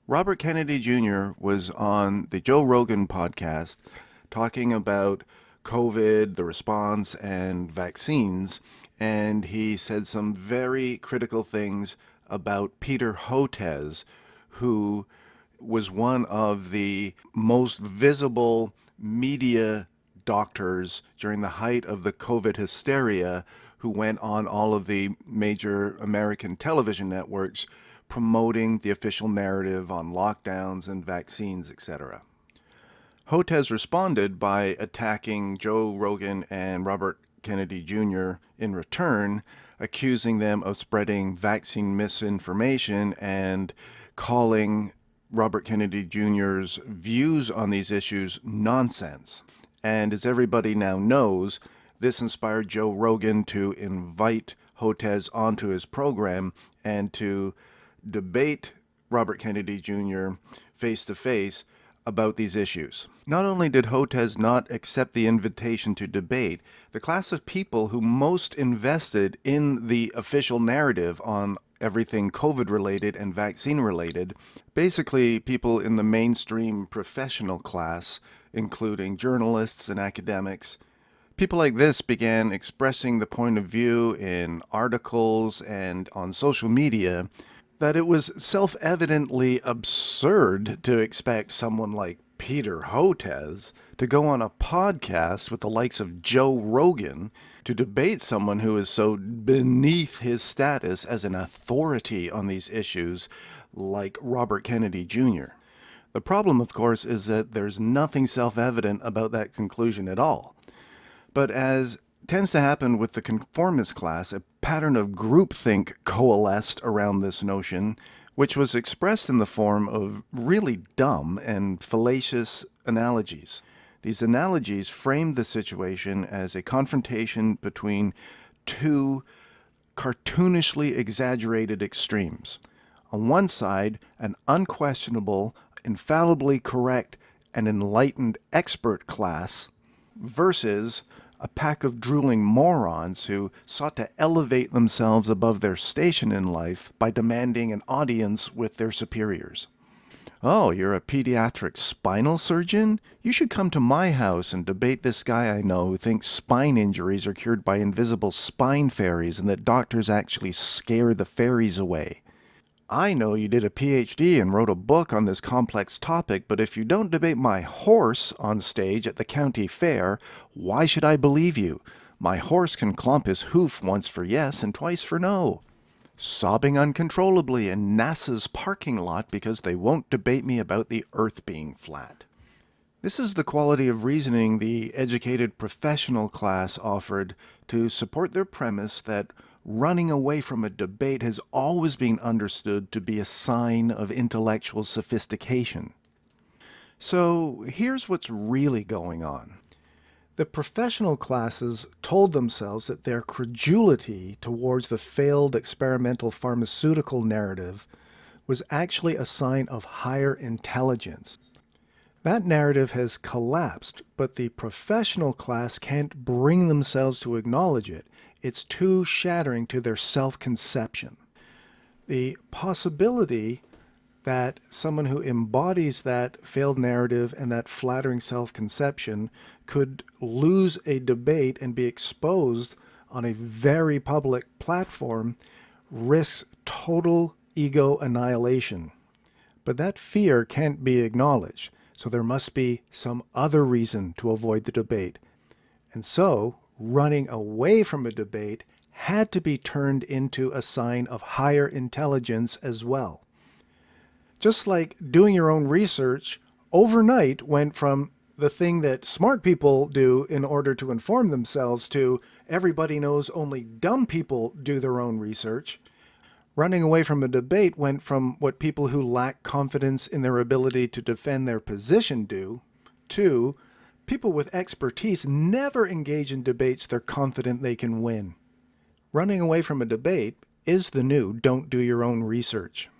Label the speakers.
Speaker 1: Robert Kennedy Jr. was on the Joe Rogan podcast talking about COVID, the response, and vaccines. And he said some very critical things about Peter Hotez, who was one of the most visible media doctors during the height of the COVID hysteria, who went on all of the major American television networks promoting the official narrative on lockdowns and vaccines, etc. Hotez responded by attacking Joe Rogan and Robert Kennedy Jr. in return, accusing them of spreading vaccine misinformation and calling Robert Kennedy Jr.'s views on these issues nonsense. And as everybody now knows, this inspired Joe Rogan to invite Hotez onto his program and to debate Robert Kennedy Jr. face to face about these issues. Not only did Hotez not accept the invitation to debate, the class of people who most invested in the official narrative on everything COVID related and vaccine related, basically people in the mainstream professional class, including journalists and academics, people like this began expressing the point of view in articles and on social media that it was self-evidently absurd to expect someone like Peter Hotez to go on a podcast with the likes of Joe Rogan to debate someone who is so beneath his status as an authority on these issues like Robert Kennedy Jr. The problem, of course, is that there's nothing self-evident about that conclusion at all. But as tends to happen with the conformist class, a pattern of groupthink coalesced around this notion, which was expressed in the form of really dumb and fallacious analogies. These analogies framed the situation as a confrontation between two cartoonishly exaggerated extremes. On one side, an unquestionable, infallibly correct, and enlightened expert class versus a pack of drooling morons who sought to elevate themselves above their station in life by demanding an audience with their superiors. Oh, you're a pediatric spinal surgeon? You should come to my house and debate this guy I know who thinks spine injuries are cured by invisible spine fairies and that doctors actually scare the fairies away. I know you did a PhD and wrote a book on this complex topic, but if you don't debate my horse on stage at the county fair, why should I believe you? My horse can clomp his hoof once for yes and twice for no. Sobbing uncontrollably in NASA's parking lot because they won't debate me about the Earth being flat. This is the quality of reasoning the educated professional class offered to support their premise that running away from a debate has always been understood to be a sign of intellectual sophistication. So here's what's really going on. The professional classes told themselves that their credulity towards the failed experimental pharmaceutical narrative was actually a sign of higher intelligence. That narrative has collapsed, but the professional class can't bring themselves to acknowledge it. It's too shattering to their self-conception. The possibility that someone who embodies that failed narrative and that flattering self-conception could lose a debate and be exposed on a very public platform risks total ego annihilation. But that fear can't be acknowledged. So there must be some other reason to avoid the debate. And so running away from a debate had to be turned into a sign of higher intelligence as well. Just like doing your own research overnight went from the thing that smart people do in order to inform themselves to everybody knows only dumb people do their own research. Running away from a debate went from what people who lack confidence in their ability to defend their position do, to people with expertise never engage in debates they're confident they can win. Running away from a debate is the new don't do your own research.